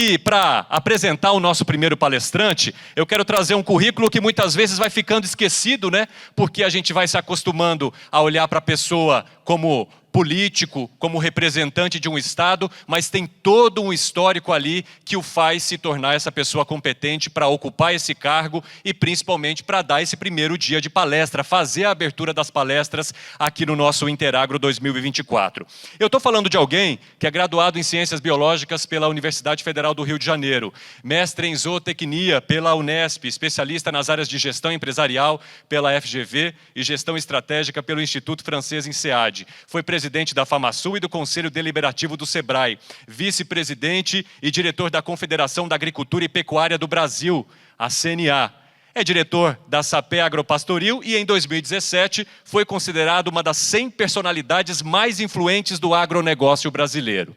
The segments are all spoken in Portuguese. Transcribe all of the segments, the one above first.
E para apresentar o nosso primeiro palestrante, eu quero trazer um currículo que muitas vezes vai ficando esquecido, né? Porque a gente vai se acostumando a olhar para a pessoa como político, como representante de um Estado, mas tem todo um histórico ali que o faz se tornar essa pessoa competente para ocupar esse cargo e principalmente para dar esse primeiro dia de palestra, fazer a abertura das palestras aqui no nosso Interagro 2024. Eu estou falando de alguém que é graduado em Ciências Biológicas pela Universidade Federal do Rio de Janeiro, mestre em Zootecnia pela Unesp, especialista nas áreas de gestão empresarial pela FGV e gestão estratégica pelo Instituto Francês INSEAD. Foi presidente da FamaSul e do Conselho Deliberativo do SEBRAE, vice-presidente e diretor da Confederação da Agricultura e Pecuária do Brasil, a CNA. É diretor da Sapé Agropastoril e, em 2017, foi considerado uma das 100 personalidades mais influentes do agronegócio brasileiro.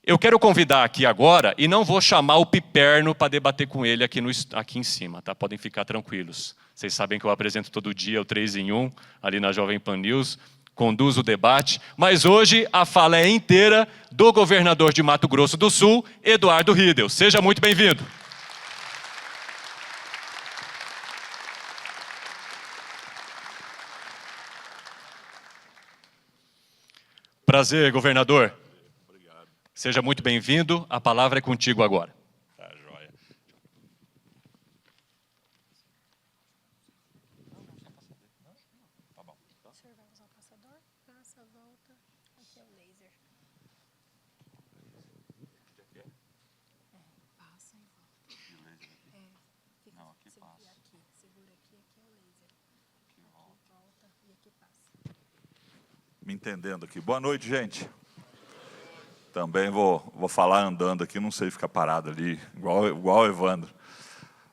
Eu quero convidar aqui agora, e não vou chamar o Piperno para debater com ele aqui em cima, tá? Podem ficar tranquilos. Vocês sabem que eu apresento todo dia o 3 em 1, ali na Jovem Pan News, conduz o debate, mas hoje a fala é inteira do governador de Mato Grosso do Sul, Eduardo Riedel. Seja muito bem-vindo. Prazer, governador. Obrigado. Seja muito bem-vindo. A palavra é contigo agora. Tá, joia. Tá bom. O senhor vai usar o passador? Passa, volta. Aqui é o laser. Passa e volta. Fica, Não, aqui passa. Aqui, segura aqui é o laser. Aqui Volta e aqui passa. Me entendendo aqui. Boa noite, gente. Também vou falar andando aqui, não sei ficar parado ali, igual o Evandro.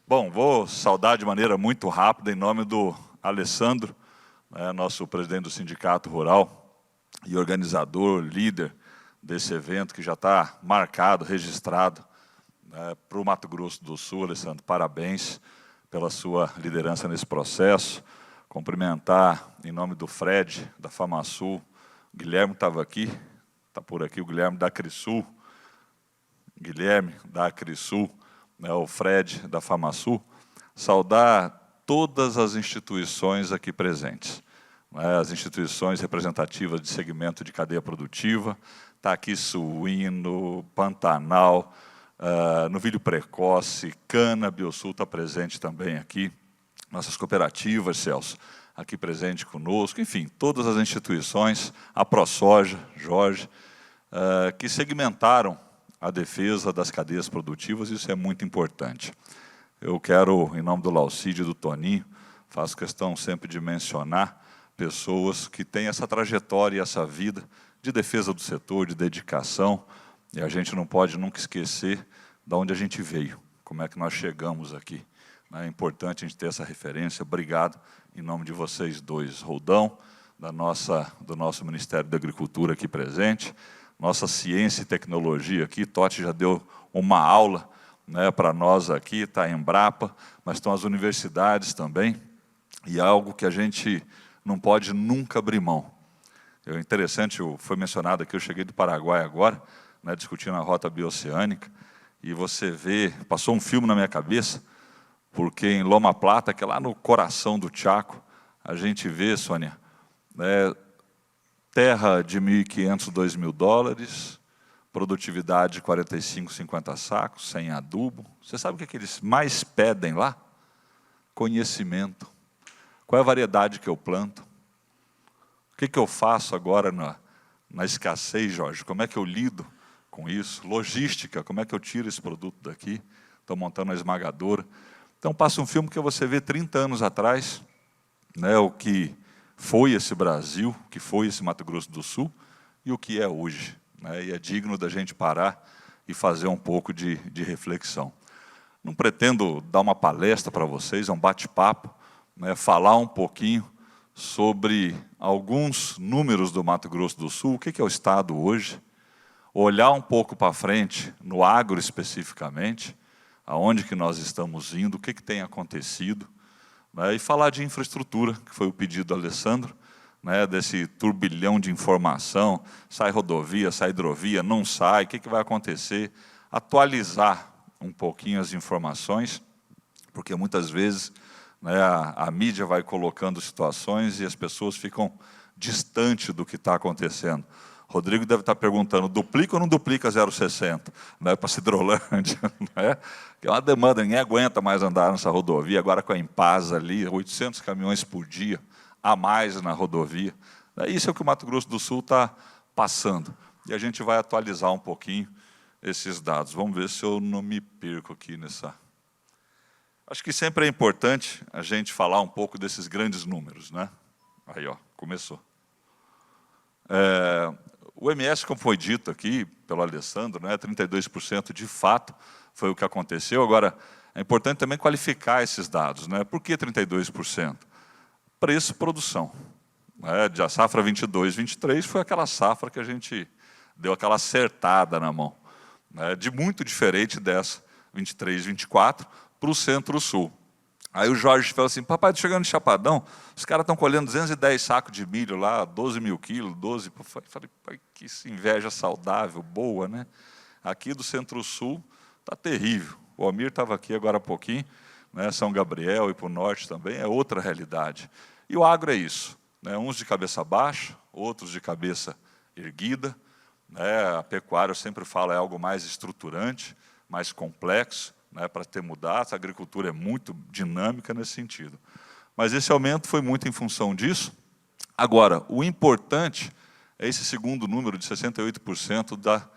Bom, vou saudar de maneira muito rápida, em nome do Alessandro, nosso presidente do Sindicato Rural e organizador, líder desse evento, que já está marcado, registrado para o Mato Grosso do Sul. Alessandro, parabéns pela sua liderança nesse processo. Cumprimentar, em nome do Fred, da FamaSul, o Guilherme estava aqui, está por aqui, o Guilherme da Acrisul, o Fred da FamaSul, saudar todas as instituições aqui presentes, as instituições representativas de segmento de cadeia produtiva, está aqui suíno, Pantanal, novilho precoce, cana, Biosul está presente também aqui, nossas cooperativas, Celso, aqui presente conosco, enfim, todas as instituições, a ProSoja, Jorge, que segmentaram a defesa das cadeias produtivas, isso é muito importante. Eu quero, em nome do Laucídio e do Toninho, faço questão sempre de mencionar pessoas que têm essa trajetória e essa vida de defesa do setor, de dedicação, e a gente não pode nunca esquecer de onde a gente veio, como é que nós chegamos aqui. É importante a gente ter essa referência. Obrigado, em nome de vocês dois. Roldão, do nosso Ministério da Agricultura aqui presente, nossa Ciência e Tecnologia aqui, Totti já deu uma aula para nós aqui, está a Embrapa, mas estão as universidades também, e algo que a gente não pode nunca abrir mão. É interessante, foi mencionado aqui, eu cheguei do Paraguai agora, discutindo a rota bioceânica, e você vê, passou um filme na minha cabeça, porque em Loma Plata, que é lá no coração do Chaco, a gente vê, Sônia, terra de 1.500, 2.000 dólares, produtividade de 45, 50 sacos, sem adubo. Você sabe o que eles mais pedem lá? Conhecimento. Qual é a variedade que eu planto? O que eu faço agora na escassez, Jorge? Como é que eu lido com isso? Logística, como é que eu tiro esse produto daqui? Estou montando uma esmagadora. Então, passa um filme que você vê 30 anos atrás, o que foi esse Brasil, o que foi esse Mato Grosso do Sul, e o que é hoje. E é digno da gente parar e fazer um pouco de reflexão. Não pretendo dar uma palestra para vocês, é um bate-papo, falar um pouquinho sobre alguns números do Mato Grosso do Sul, o que é o Estado hoje, olhar um pouco para frente, no agro especificamente, aonde que nós estamos indo, o que tem acontecido, e falar de infraestrutura, que foi o pedido do Alessandro, desse turbilhão de informação, sai rodovia, sai hidrovia, não sai, o que vai acontecer, atualizar um pouquinho as informações, porque muitas vezes, né, a mídia vai colocando situações e as pessoas ficam distantes do que está acontecendo. Rodrigo deve estar perguntando, duplica ou não duplica 0,60, né, para Cidrolândia? Né? Que é uma demanda, ninguém aguenta mais andar nessa rodovia, agora com a Impasa ali, 800 caminhões por dia, a mais na rodovia. Isso é o que o Mato Grosso do Sul está passando. E a gente vai atualizar um pouquinho esses dados. Vamos ver se eu não me perco aqui nessa... Acho que sempre é importante a gente falar um pouco desses grandes números, né? Aí, ó, começou. O MS, como foi dito aqui pelo Alessandro, né, 32% de fato foi o que aconteceu. Agora, é importante também qualificar esses dados, né? Por que 32%? Preço e produção. A safra 22, 23 foi aquela safra que a gente deu aquela acertada na mão, né? De muito diferente dessa 23, 24 para o Centro-Sul. Aí o Jorge falou assim, papai, tô chegando em Chapadão, os caras estão colhendo 210 sacos de milho lá, 12 mil quilos, 12... Eu falei, pai, que inveja saudável, boa, né? Aqui do Centro-Sul está terrível. O Almir estava aqui agora há pouquinho, né? São Gabriel e para o norte também, é outra realidade. E o agro é isso, né? Uns de cabeça baixa, outros de cabeça erguida, né? A pecuária, eu sempre falo, é algo mais estruturante, mais complexo, né, para ter mudança. A agricultura é muito dinâmica nesse sentido. Mas esse aumento foi muito em função disso. Agora, o importante é esse segundo número de 68%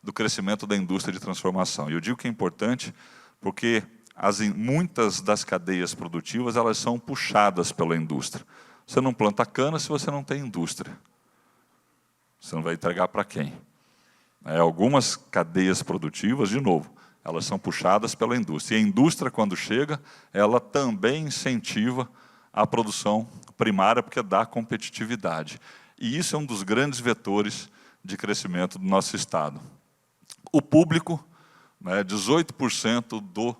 do crescimento da indústria de transformação. E eu digo que é importante porque muitas das cadeias produtivas elas são puxadas pela indústria. Você não planta cana se você não tem indústria. Você não vai entregar para quem? Algumas cadeias produtivas, de novo, elas são puxadas pela indústria. E a indústria, quando chega, ela também incentiva a produção primária, porque dá competitividade. E isso é um dos grandes vetores de crescimento do nosso Estado. O público, né, 18%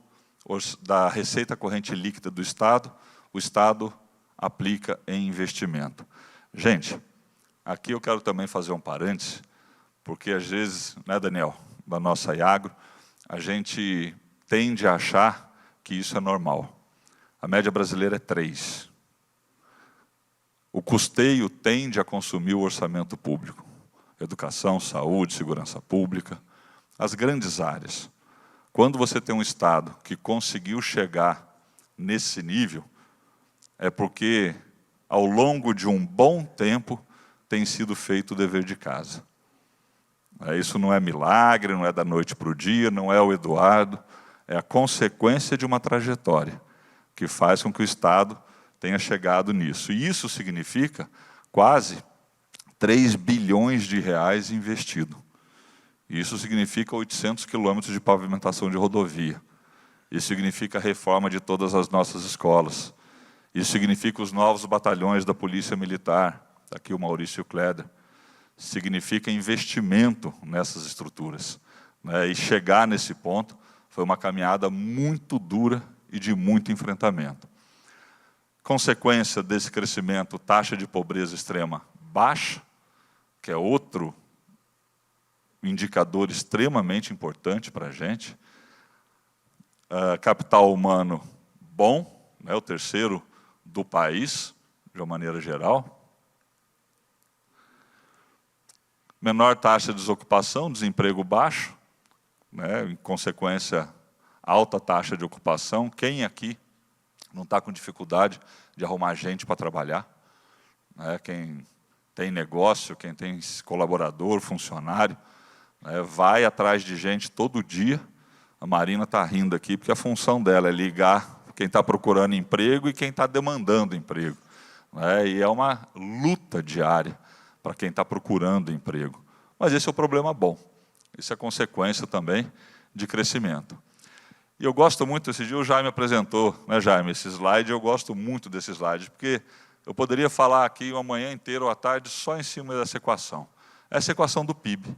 da receita corrente líquida do Estado, o Estado aplica em investimento. Gente, aqui eu quero também fazer um parêntese, porque às vezes, né, Daniel, da nossa Iagro, a gente tende a achar que isso é normal. A média brasileira é 3. O custeio tende a consumir o orçamento público. Educação, saúde, segurança pública, as grandes áreas. Quando você tem um Estado que conseguiu chegar nesse nível, é porque, ao longo de um bom tempo, tem sido feito o dever de casa. Isso não é milagre, não é da noite para o dia, não é o Eduardo, é a consequência de uma trajetória que faz com que o Estado tenha chegado nisso. E isso significa quase 3 bilhões de reais investido. Isso significa 800 quilômetros de pavimentação de rodovia. Isso significa a reforma de todas as nossas escolas. Isso significa os novos batalhões da Polícia Militar. Aqui o Maurício Kleder. Significa investimento nessas estruturas. Né? E chegar nesse ponto foi uma caminhada muito dura e de muito enfrentamento. Consequência desse crescimento, taxa de pobreza extrema baixa, que é outro indicador extremamente importante para a gente. Capital humano bom, né? O terceiro do país, de uma maneira geral. Menor taxa de desocupação, desemprego baixo, né? Em consequência, alta taxa de ocupação. Quem aqui não está com dificuldade de arrumar gente para trabalhar? Né? Quem tem negócio, quem tem colaborador, funcionário, né? Vai atrás de gente todo dia. A Marina está rindo aqui, porque a função dela é ligar quem está procurando emprego e quem está demandando emprego. Né? E é uma luta diária para quem está procurando emprego. Mas esse é o problema bom. Isso é consequência também de crescimento. E eu gosto muito, esse dia o Jaime apresentou, né, Jaime, esse slide, eu gosto muito desse slide, porque eu poderia falar aqui uma manhã inteira ou à tarde só em cima dessa equação. Essa equação do PIB.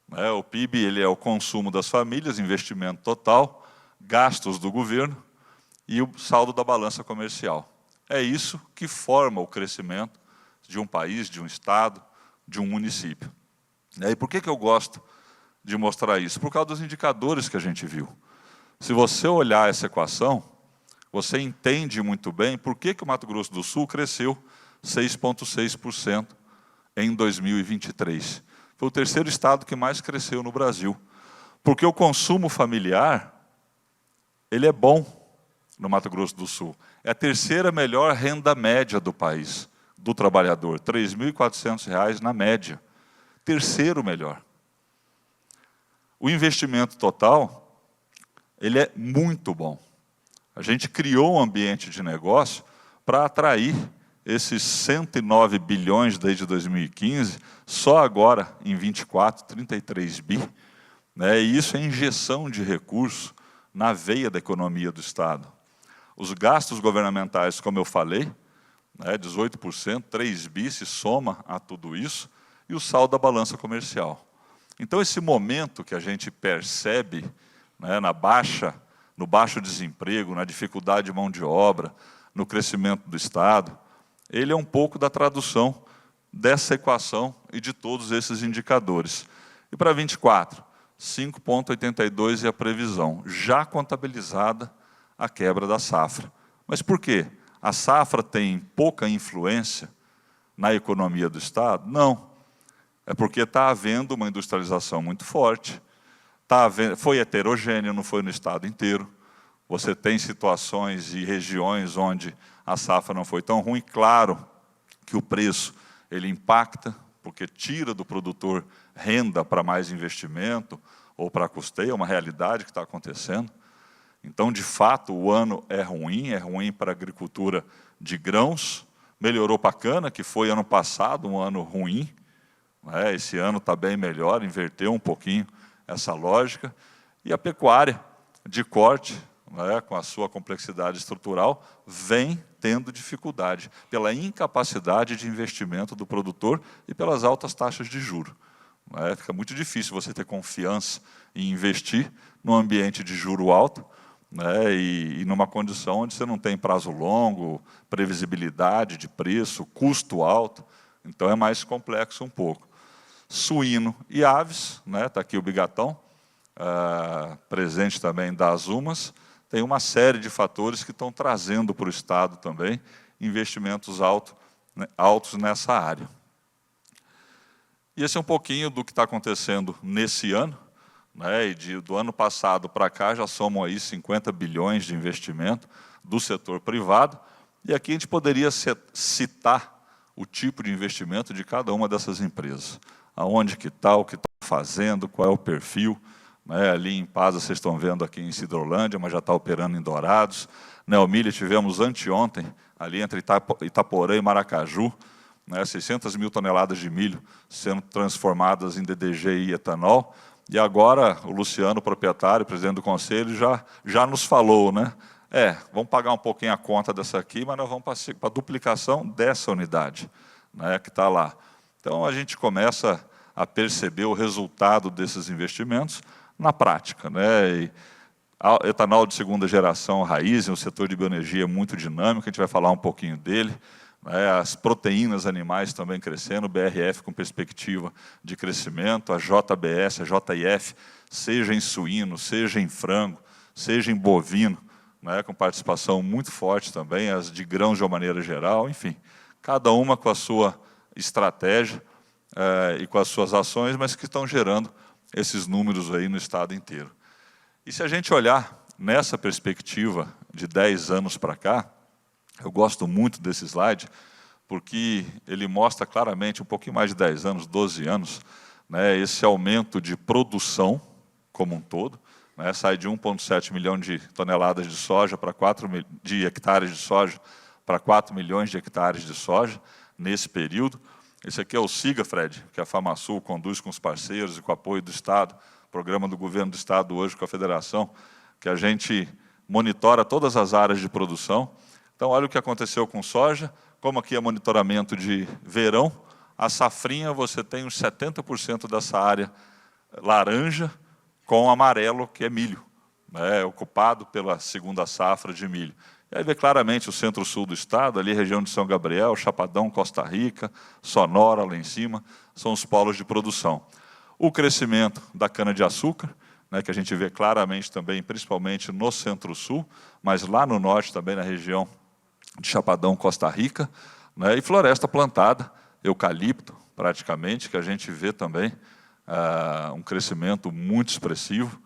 Né? O PIB ele é o consumo das famílias, investimento total, gastos do governo e o saldo da balança comercial. É isso que forma o crescimento de um país, de um estado, de um município. E por que eu gosto de mostrar isso? Por causa dos indicadores que a gente viu. Se você olhar essa equação, você entende muito bem por que o Mato Grosso do Sul cresceu 6,6% em 2023. Foi o terceiro estado que mais cresceu no Brasil. Porque o consumo familiar, ele é bom no Mato Grosso do Sul. É a terceira melhor renda média do país, do trabalhador. R$ 3.400 na média. Terceiro melhor. O investimento total, ele é muito bom. A gente criou um ambiente de negócio para atrair esses 109 bilhões desde 2015, só agora, em 24, 33 bi. Né? E isso é injeção de recursos na veia da economia do Estado. Os gastos governamentais, como eu falei, né, 18%, 3 bi se soma a tudo isso, e o saldo da balança comercial. Então, esse momento que a gente percebe, né, no baixo desemprego, na dificuldade de mão de obra, no crescimento do Estado, ele é um pouco da tradução dessa equação e de todos esses indicadores. E para 24, 5,82 é a previsão, já contabilizada a quebra da safra. Mas por quê? A safra tem pouca influência na economia do Estado? Não. É porque está havendo uma industrialização muito forte, foi heterogêneo, não foi no Estado inteiro. Você tem situações e regiões onde a safra não foi tão ruim. Claro que o preço ele impacta, porque tira do produtor renda para mais investimento ou para custeio, é uma realidade que está acontecendo. Então, de fato, o ano é ruim para a agricultura de grãos. Melhorou para a cana, que foi ano passado um ano ruim. Esse ano está bem melhor, inverteu um pouquinho essa lógica. E a pecuária de corte, com a sua complexidade estrutural, vem tendo dificuldade pela incapacidade de investimento do produtor e pelas altas taxas de juros. Fica muito difícil você ter confiança em investir num ambiente de juro alto, e numa condição onde você não tem prazo longo, previsibilidade de preço, custo alto. Então é mais complexo um pouco. Suíno e aves, está aqui o bigatão, presente também das umas, tem uma série de fatores que estão trazendo para o Estado também investimentos altos nessa área. E esse é um pouquinho do que está acontecendo nesse ano, e do ano passado para cá já somam aí 50 bilhões de investimento do setor privado, e aqui a gente poderia citar o tipo de investimento de cada uma dessas empresas. Aonde que está, o que está fazendo, qual é o perfil. Ali em Pasa, vocês estão vendo aqui em Sidrolândia, mas já está operando em Dourados. Neomília tivemos anteontem, ali entre Itaporã e Maracaju, 600 mil toneladas de milho sendo transformadas em DDG e etanol. E agora o Luciano, proprietário, presidente do conselho, já nos falou, vamos pagar um pouquinho a conta dessa aqui, mas nós vamos para a duplicação dessa unidade, que está lá. Então, a gente começa a perceber o resultado desses investimentos na prática. Etanol de segunda geração raiz, o setor de bioenergia é muito dinâmico, a gente vai falar um pouquinho dele. As proteínas animais também crescendo, o BRF com perspectiva de crescimento, a JBS, a JIF, seja em suíno, seja em frango, seja em bovino, com participação muito forte também, as de grãos de uma maneira geral, enfim, cada uma com a sua estratégia e com as suas ações, mas que estão gerando esses números aí no Estado inteiro. E se a gente olhar nessa perspectiva de 10 anos para cá, eu gosto muito desse slide, porque ele mostra claramente, um pouquinho mais de 10 anos, 12 anos, esse aumento de produção como um todo, sai de 1,7 milhão de toneladas de soja para de hectares de soja para 4 milhões de hectares de soja nesse período. Esse aqui é o SIGA, Fred, que a FamaSul conduz com os parceiros e com o apoio do Estado, programa do governo do Estado hoje com a Federação, que a gente monitora todas as áreas de produção. Então, olha o que aconteceu com soja, como aqui é monitoramento de verão, a safrinha você tem uns 70% dessa área laranja com amarelo, que é milho, ocupado pela segunda safra de milho. E aí vê claramente o centro-sul do estado, ali região de São Gabriel, Chapadão, Costa Rica, Sonora lá em cima, são os polos de produção. O crescimento da cana-de-açúcar, né, que a gente vê claramente também, principalmente no Centro-Sul, mas lá no Norte também, na região de Chapadão, Costa Rica, né, e floresta plantada, eucalipto, praticamente, que a gente vê também um crescimento muito expressivo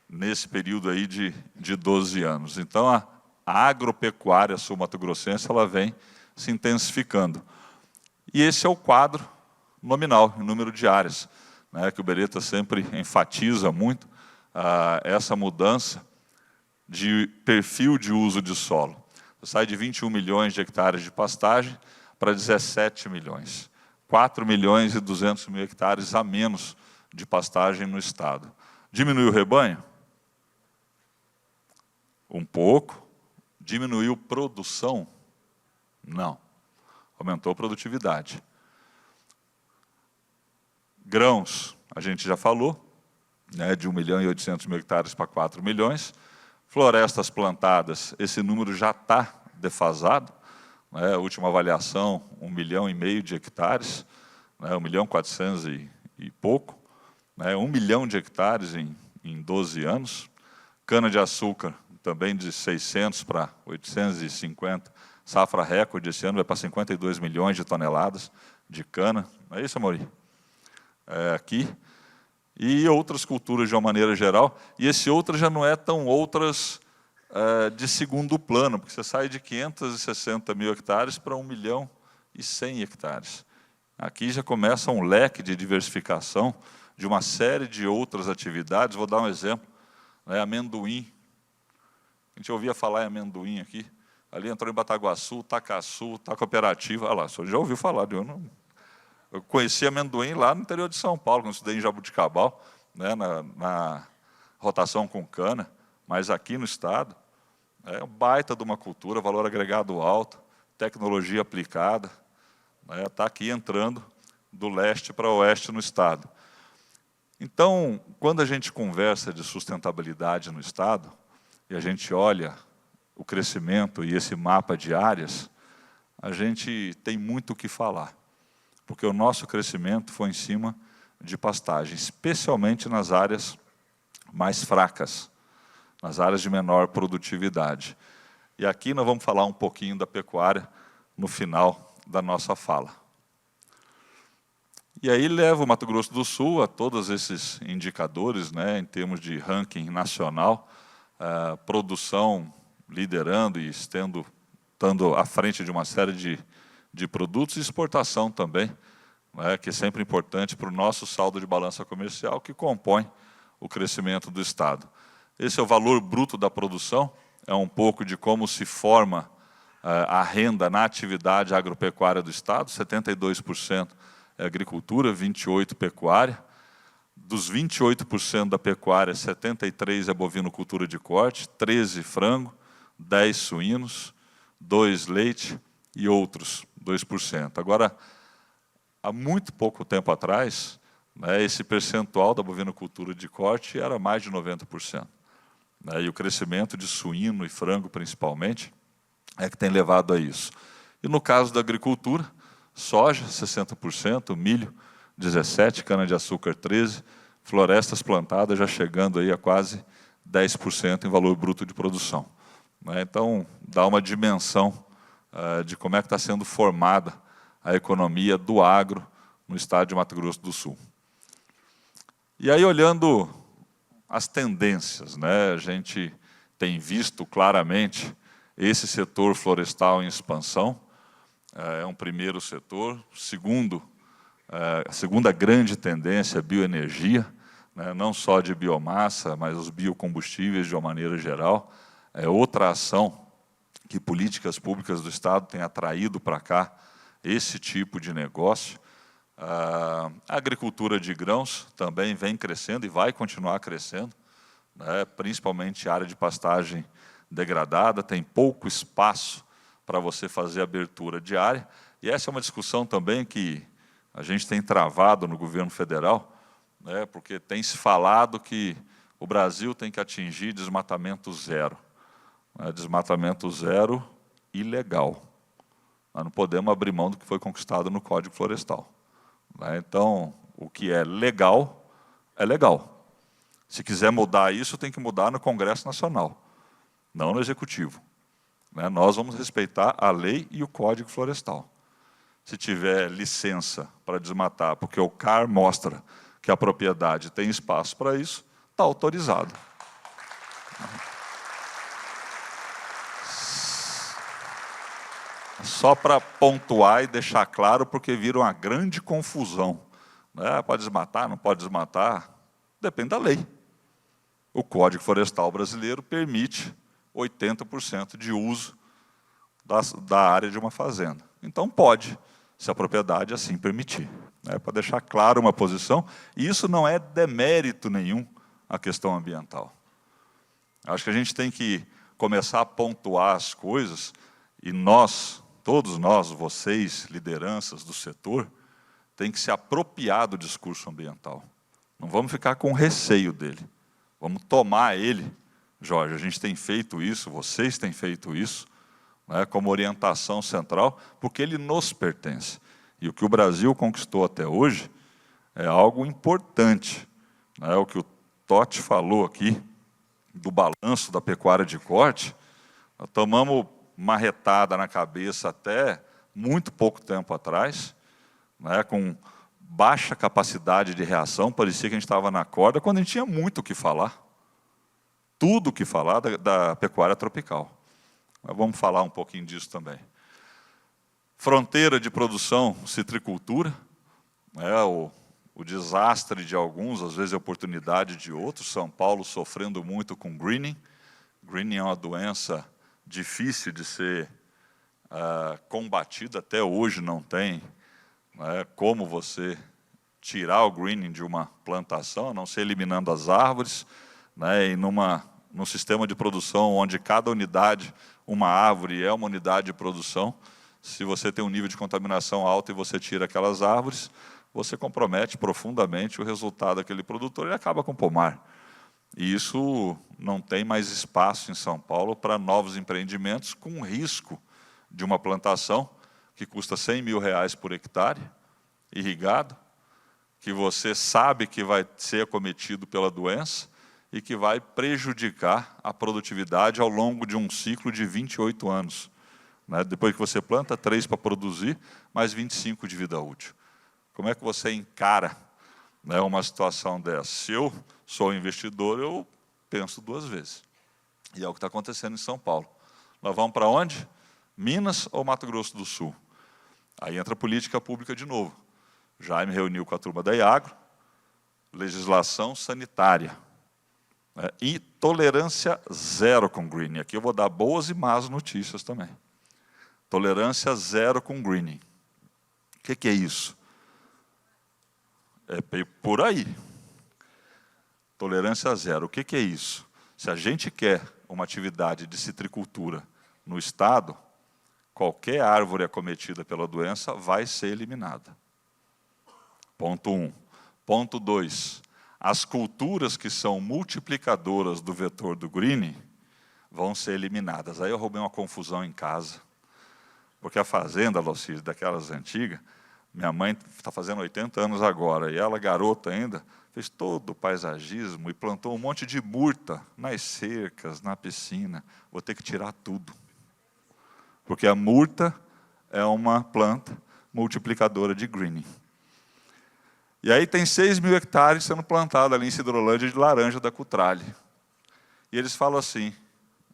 nesse período aí de 12 anos. Então, a agropecuária sul-mato-grossense ela vem se intensificando. E esse é o quadro nominal, em número de áreas, né, que o Beretta sempre enfatiza muito, essa mudança de perfil de uso de solo. Sai de 21 milhões de hectares de pastagem para 17 milhões. 4 milhões e 200 mil hectares a menos de pastagem no estado. Diminuiu o rebanho? Um pouco. Diminuiu produção? Não. Aumentou a produtividade. Grãos, a gente já falou, né, de 1 milhão e 800 mil hectares para 4 milhões. Florestas plantadas, esse número já está defasado. Né, a última avaliação, 1,5 milhão de hectares, né, 1 milhão 400 e pouco. Né, 1 milhão de hectares em 12 anos. Cana-de-açúcar, também de 600 para 850. Safra recorde esse ano vai para 52 milhões de toneladas de cana. Não é isso, Amaury? Aqui. E outras culturas de uma maneira geral. E esse outras já não é tão outras de segundo plano, porque você sai de 560 mil hectares para 1 milhão e 100 hectares. Aqui já começa um leque de diversificação de uma série de outras atividades. Vou dar um exemplo. Amendoim. A gente ouvia falar em amendoim aqui. Ali entrou em Bataguaçu, Tacaçu, Cooperativa. Olha lá, você já ouviu falar. Eu conheci amendoim lá no interior de São Paulo, quando estudei em Jabuticabal, né, na rotação com cana, mas aqui no estado, é um baita de uma cultura, valor agregado alto, tecnologia aplicada, está aqui entrando do leste para o oeste no estado. Então, quando a gente conversa de sustentabilidade no estado, e a gente olha o crescimento e esse mapa de áreas, a gente tem muito o que falar. Porque o nosso crescimento foi em cima de pastagem, especialmente nas áreas mais fracas, nas áreas de menor produtividade. E aqui nós vamos falar um pouquinho da pecuária no final da nossa fala. E aí leva o Mato Grosso do Sul a todos esses indicadores, né, em termos de ranking nacional, produção liderando e estando à frente de uma série de produtos, e exportação também, né, que é sempre importante para o nosso saldo de balança comercial, que compõe o crescimento do estado. Esse é o valor bruto da produção, é um pouco de como se forma a renda na atividade agropecuária do estado, 72% é agricultura, 28% pecuária. Dos 28% da pecuária, 73% é bovinocultura de corte, 13% frango, 10% suínos, 2% leite e outros 2%. Agora, há muito pouco tempo atrás, né, esse percentual da bovinocultura de corte era mais de 90%. Né, e o crescimento de suíno e frango, principalmente, é que tem levado a isso. E no caso da agricultura, soja, 60%, milho, 17%, cana-de-açúcar, 13%, florestas plantadas já chegando aí a quase 10% em valor bruto de produção. Né, então, dá uma dimensão de como é que está sendo formada a economia do agro no estado de Mato Grosso do Sul. E aí, olhando as tendências, né, a gente tem visto claramente esse setor florestal em expansão, é um primeiro setor. A segunda grande tendência é bioenergia, né, não só de biomassa, mas os biocombustíveis de uma maneira geral. É outra ação que políticas públicas do estado têm atraído para cá esse tipo de negócio. A agricultura de grãos também vem crescendo e vai continuar crescendo, né, principalmente a área de pastagem degradada, tem pouco espaço para você fazer abertura de área. E essa é uma discussão também que a gente tem travado no governo federal, né, porque tem se falado que o Brasil tem que atingir desmatamento zero. Desmatamento zero ilegal. Nós não podemos abrir mão do que foi conquistado no Código Florestal. Então, O que é legal, é legal. Se quiser mudar isso, tem que mudar no Congresso Nacional, não no Executivo. Né? Nós vamos respeitar a lei e o Código Florestal. Se tiver licença para desmatar, porque o CAR mostra que a propriedade tem espaço para isso, está autorizado. Só para pontuar e deixar claro, porque vira uma grande confusão. Né? Pode desmatar, não pode desmatar? Depende da lei. O Código Florestal brasileiro permite 80% de uso da área de uma fazenda. Então pode, se a propriedade assim permitir. Né? Para deixar claro uma posição, e isso não é demérito nenhum à questão ambiental. Acho que a gente tem que começar a pontuar as coisas, e nós, todos nós, vocês, lideranças do setor, tem que se apropriar do discurso ambiental. Não vamos ficar com receio dele. Vamos tomar ele. Jorge, a gente tem feito isso, vocês têm feito isso, né, como orientação central, porque ele nos pertence. E o que o Brasil conquistou até hoje é algo importante. Né, o que o Totti falou aqui, do balanço da pecuária de corte, nós tomamos marretada na cabeça até muito pouco tempo atrás, né, com baixa capacidade de reação, parecia que a gente estava na corda, quando a gente tinha muito o que falar. Tudo o que falar da pecuária tropical. Mas vamos falar um pouquinho disso também. Fronteira de produção, citricultura, né, o desastre de alguns, às vezes a oportunidade de outros. São Paulo sofrendo muito com greening. Greening é uma doença difícil de ser combatida, até hoje não tem como você tirar o greening de uma plantação, a não ser eliminando as árvores, né, e num sistema de produção onde cada unidade, uma árvore é uma unidade de produção. Se você tem um nível de contaminação alto e você tira aquelas árvores, você compromete profundamente o resultado daquele produtor e acaba com o pomar. E isso não tem mais espaço em São Paulo para novos empreendimentos com risco de uma plantação que custa R$100 mil por hectare, irrigado, que você sabe que vai ser acometido pela doença e que vai prejudicar a produtividade ao longo de um ciclo de 28 anos. Né? Depois que você planta, 3 para produzir, mais 25 de vida útil. Como é que você encara, né, uma situação dessa? Se eu sou investidor, eu penso 2 vezes. E é o que está acontecendo em São Paulo. Nós vamos para onde? Minas ou Mato Grosso do Sul? Aí entra a política pública de novo. Jaime reuniu com a turma da Iagro, legislação sanitária. Né, e tolerância zero com greening. Aqui eu vou dar boas e más notícias também. Tolerância zero com greening. O que é isso? É por aí. Tolerância zero. O que é isso? Se a gente quer uma atividade de citricultura no estado, qualquer árvore acometida pela doença vai ser eliminada. Ponto 1. Ponto 2. As culturas que são multiplicadoras do vetor do greening vão ser eliminadas. Aí eu roubei uma confusão em casa. Porque a fazenda, Locírio, daquelas antigas, minha mãe está fazendo 80 anos agora, e ela, garota ainda, fez todo o paisagismo e plantou um monte de murta nas cercas, na piscina. Vou ter que tirar tudo. Porque a murta é uma planta multiplicadora de greening. E aí tem 6 mil hectares sendo plantados ali em Cidrolândia de laranja da Cutrale. E eles falam assim,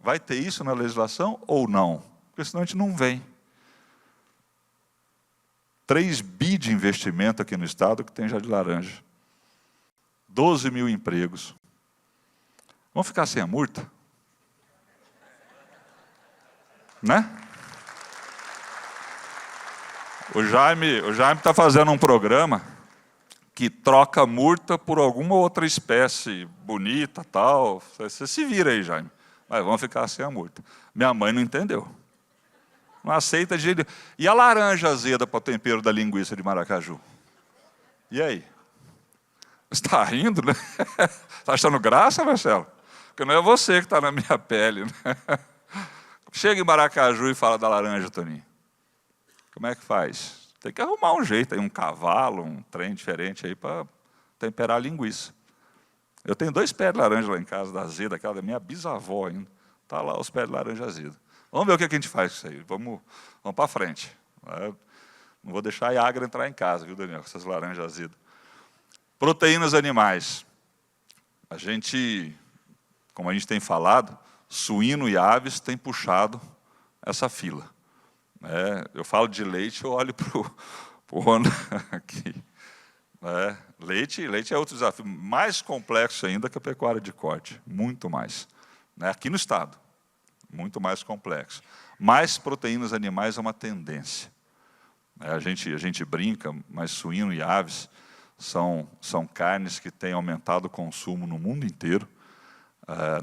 vai ter isso na legislação ou não? Porque senão a gente não vem. 3 bi de investimento aqui no estado que tem já de laranja. 12 mil empregos. Vamos ficar sem a murta? Né? O Jaime está fazendo um programa que troca a murta por alguma outra espécie bonita, tal. Você se vira aí, Jaime. Mas vamos ficar sem a murta. Minha mãe não entendeu. Não aceita de jeito nenhum. E a laranja azeda para o tempero da linguiça de Maracaju? E aí? Você está rindo, né? Está achando graça, Marcelo? Porque não é você que está na minha pele, né? Chega em Maracaju e fala da laranja, Toninho. Como é que faz? Tem que arrumar um jeito, aí, um cavalo, um trem diferente aí para temperar a linguiça. Eu tenho 2 pés de laranja lá em casa, da azeda, aquela da minha bisavó ainda. Está lá os pés de laranja azeda. Vamos ver o que a gente faz com isso aí. Vamos para frente. Não vou deixar a Iagra entrar em casa, viu, Daniel, com essas laranjas azedas. Proteínas animais. A gente, como a gente tem falado, suíno e aves têm puxado essa fila. Eu falo de leite, eu olho para o Ronda aqui. Leite é outro desafio, mais complexo ainda que a pecuária de corte, muito mais. Aqui no estado, muito mais complexo. Mais proteínas animais é uma tendência. A gente brinca, mas suíno e aves são carnes que têm aumentado o consumo no mundo inteiro,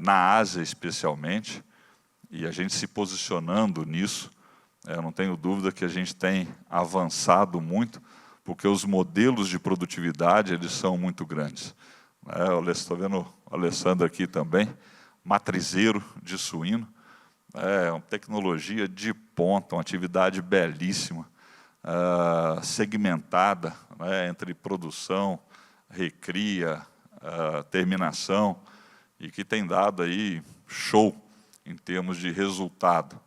na Ásia especialmente, e a gente se posicionando nisso, eu não tenho dúvida que a gente tem avançado muito, porque os modelos de produtividade eles são muito grandes. Estou vendo o Alessandro aqui também, matrizeiro de suíno, uma tecnologia de ponta, uma atividade belíssima, segmentada, entre produção, recria, terminação, e que tem dado aí show em termos de resultado.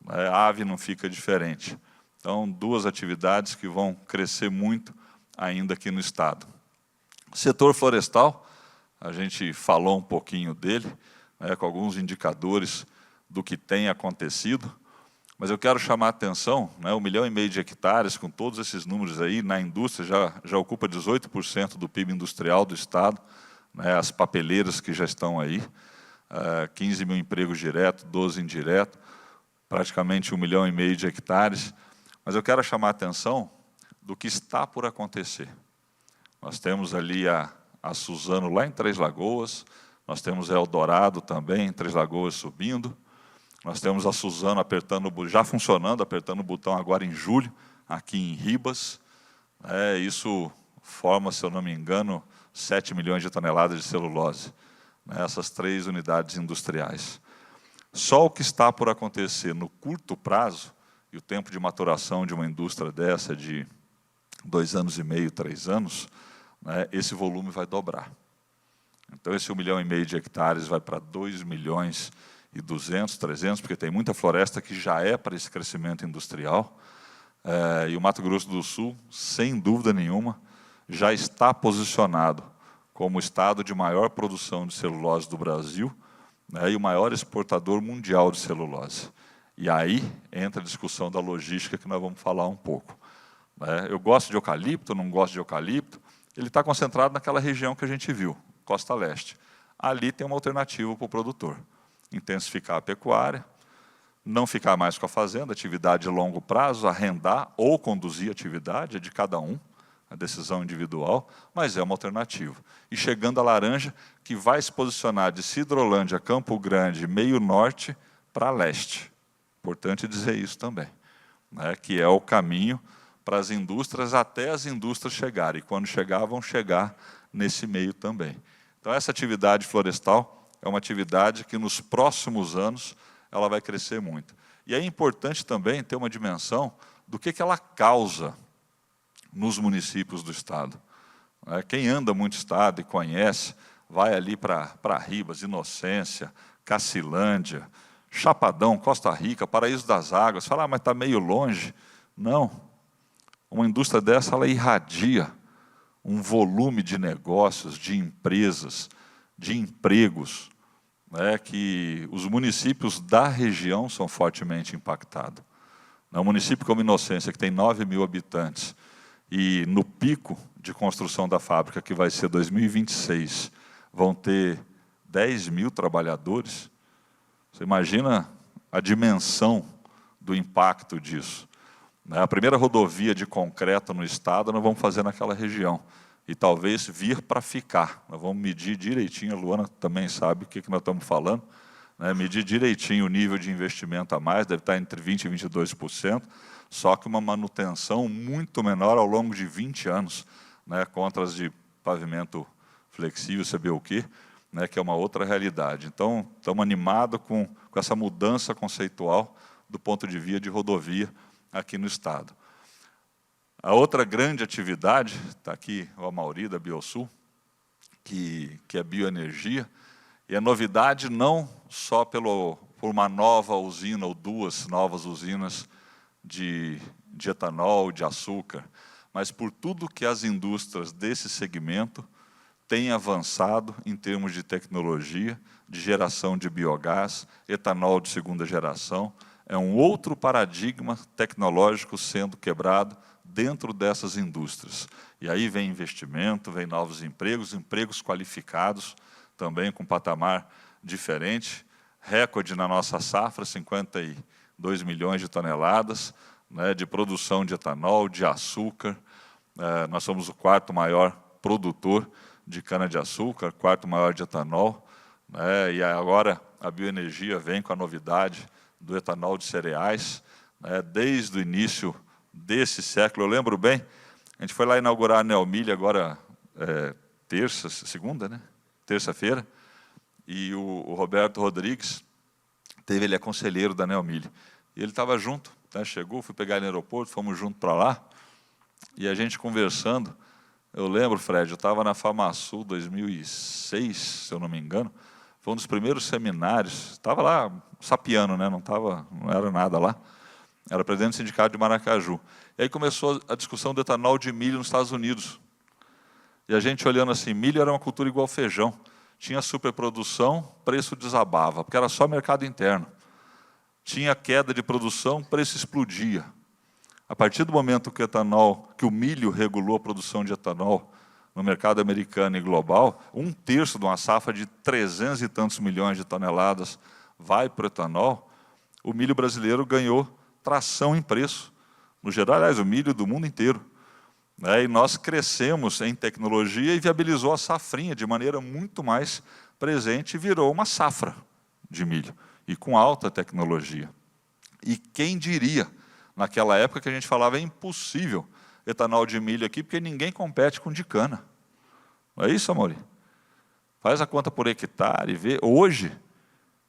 A ave não fica diferente. Então, 2 atividades que vão crescer muito ainda aqui no estado. O setor florestal, a gente falou um pouquinho dele, com alguns indicadores do que tem acontecido, mas eu quero chamar a atenção, 1,5 milhão de hectares, com todos esses números aí, na indústria já ocupa 18% do PIB industrial do estado, as papeleiras que já estão aí, 15 mil empregos diretos, 12 indiretos, praticamente 1,5 milhão de hectares, mas eu quero chamar a atenção do que está por acontecer. Nós temos ali a Suzano lá em Três Lagoas, nós temos a Eldorado também, em Três Lagoas subindo, nós temos a Suzano já funcionando, apertando o botão agora em julho, aqui em Ribas. Isso forma, se eu não me engano, 7 milhões de toneladas de celulose, essas 3 unidades industriais. Só o que está por acontecer no curto prazo, e o tempo de maturação de uma indústria dessa de 2 anos e meio, 3 anos, esse volume vai dobrar. Então, esse 1,5 milhão de hectares vai para 2 milhões e 200, 300, porque tem muita floresta que já é para esse crescimento industrial. E o Mato Grosso do Sul, sem dúvida nenhuma, já está posicionado como o estado de maior produção de celulose do Brasil, e o maior exportador mundial de celulose. E aí entra a discussão da logística que nós vamos falar um pouco. Eu gosto de eucalipto, não gosto de eucalipto, ele está concentrado naquela região que a gente viu, Costa Leste. Ali tem uma alternativa para o produtor. Intensificar a pecuária, não ficar mais com a fazenda, atividade de longo prazo, arrendar ou conduzir a atividade, é de cada um, a decisão individual, mas é uma alternativa. E chegando a laranja, que vai se posicionar de Sidrolândia, Campo Grande, meio norte, para leste. Importante dizer isso também, que é o caminho para as indústrias, até as indústrias chegarem. E quando chegar, vão chegar nesse meio também. Então, essa atividade florestal é uma atividade que, nos próximos anos, ela vai crescer muito. E é importante também ter uma dimensão do que ela causa nos municípios do estado. Quem anda muito no estado e conhece, vai ali para Ribas, Inocência, Cacilândia, Chapadão, Costa Rica, Paraíso das Águas, fala, mas está meio longe. Não. Uma indústria dessa, ela irradia um volume de negócios, de empresas, de empregos, que os municípios da região são fortemente impactados. Um município como Inocência, que tem 9 mil habitantes, e no pico de construção da fábrica, que vai ser 2026, vão ter 10 mil trabalhadores. Você imagina a dimensão do impacto disso. A primeira rodovia de concreto no estado nós vamos fazer naquela região. E talvez vir para ficar. Nós vamos medir direitinho, a Luana também sabe o que nós estamos falando, medir direitinho o nível de investimento a mais, deve estar entre 20% e 22%, só que uma manutenção muito menor ao longo de 20 anos, contra as de pavimento flexível, saber o quê, que é uma outra realidade. Então, estamos animados com essa mudança conceitual do ponto de vista de rodovia aqui no estado. A outra grande atividade, está aqui o Amauri da Biosul, que é bioenergia, e a novidade não só por uma nova usina ou duas novas usinas de etanol, de açúcar, mas por tudo que as indústrias desse segmento têm avançado em termos de tecnologia, de geração de biogás, etanol de segunda geração. É um outro paradigma tecnológico sendo quebrado dentro dessas indústrias. E aí vem investimento, vem novos empregos, empregos qualificados, também com patamar diferente. Recorde na nossa safra, 52 milhões de toneladas, né, de produção de etanol, de açúcar. Nós somos o quarto maior produtor de cana-de-açúcar, quarto maior de etanol, né, e agora a bioenergia vem com a novidade do etanol de cereais, né, desde o início desse século. Eu lembro bem, a gente foi lá inaugurar a Neomilha agora, terça-feira, e o Roberto Rodrigues, ele é conselheiro da Neomilha, e ele estava junto, né, chegou, fui pegar ele no aeroporto, fomos junto para lá, e a gente conversando. Eu lembro, Fred, eu estava na FamaSul 2006, se eu não me engano, foi um dos primeiros seminários, estava lá sapiando, né, não era nada lá, era presidente do sindicato de Maracaju. E aí começou a discussão do etanol de milho nos Estados Unidos. E a gente olhando assim, milho era uma cultura igual feijão, tinha superprodução, preço desabava, porque era só mercado interno. Tinha queda de produção, preço explodia. A partir do momento que o milho regulou a produção de etanol no mercado americano e global, 1/3 de uma safra de 300 e tantos milhões de toneladas vai para o etanol, o milho brasileiro ganhou tração em preço. No geral, aliás, o milho do mundo inteiro. Né? E nós crescemos em tecnologia e viabilizou a safrinha de maneira muito mais presente e virou uma safra de milho, e com alta tecnologia. E quem diria, naquela época que a gente falava, é impossível etanol de milho aqui, porque ninguém compete com de cana. Não é isso, Amori? Faz a conta por hectare e vê. Hoje,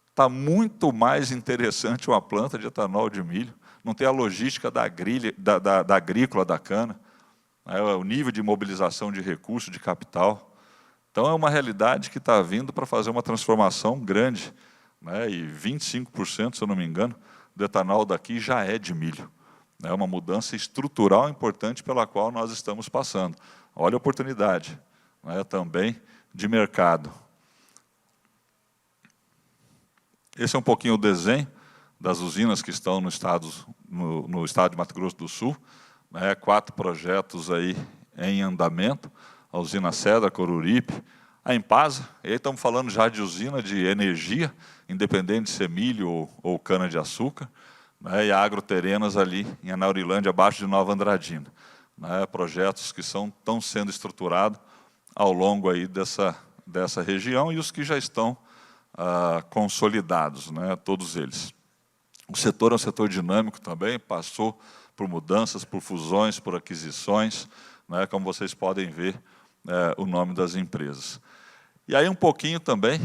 está muito mais interessante uma planta de etanol de milho, não tem a logística da agrícola da cana, né, o nível de mobilização de recursos, de capital. Então, é uma realidade que está vindo para fazer uma transformação grande, né, e 25%, se eu não me engano, do etanol daqui já é de milho. É uma mudança estrutural importante pela qual nós estamos passando. Olha a oportunidade, né, também de mercado. Esse é um pouquinho o desenho das usinas que estão no estado de Mato Grosso do Sul, né, 4 projetos aí em andamento, a usina Cedra, Coruripe, a Empasa, e aí estamos falando já de usina de energia, independente de ser milho ou cana-de-açúcar, né, e a Agroterenas ali em Anaurilândia, abaixo de Nova Andradina. Né, projetos que estão sendo estruturados ao longo aí dessa região, e os que já estão consolidados, né, todos eles. O setor é um setor dinâmico também, passou por mudanças, por fusões, por aquisições, né, como vocês podem ver o nome das empresas. E aí um pouquinho também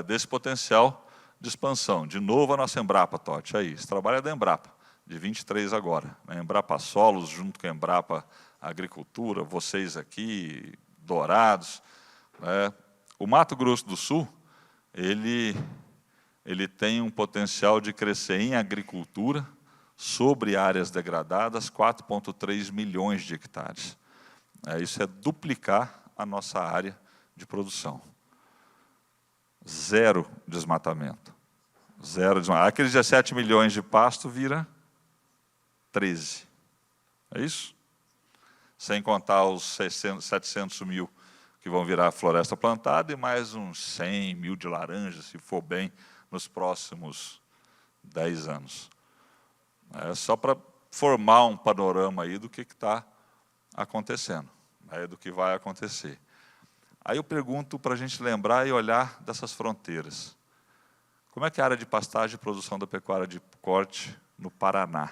desse potencial de expansão. De novo a nossa Embrapa, Totti, aí, esse trabalho é da Embrapa, de 23 agora. Né, Embrapa Solos, junto com a Embrapa Agricultura, vocês aqui, Dourados. Né. O Mato Grosso do Sul, ele tem um potencial de crescer em agricultura, sobre áreas degradadas, 4,3 milhões de hectares. Isso é duplicar a nossa área de produção. Zero desmatamento. Zero desmatamento. Aqueles 17 milhões de pasto vira 13. É isso? Sem contar os 700 mil que vão virar floresta plantada e mais uns 100 mil de laranja, se for bem, nos próximos 10 anos. É só para formar um panorama aí do que está acontecendo, né, do que vai acontecer. Aí eu pergunto para a gente lembrar e olhar dessas fronteiras. Como é que é a área de pastagem e produção da pecuária de corte no Paraná?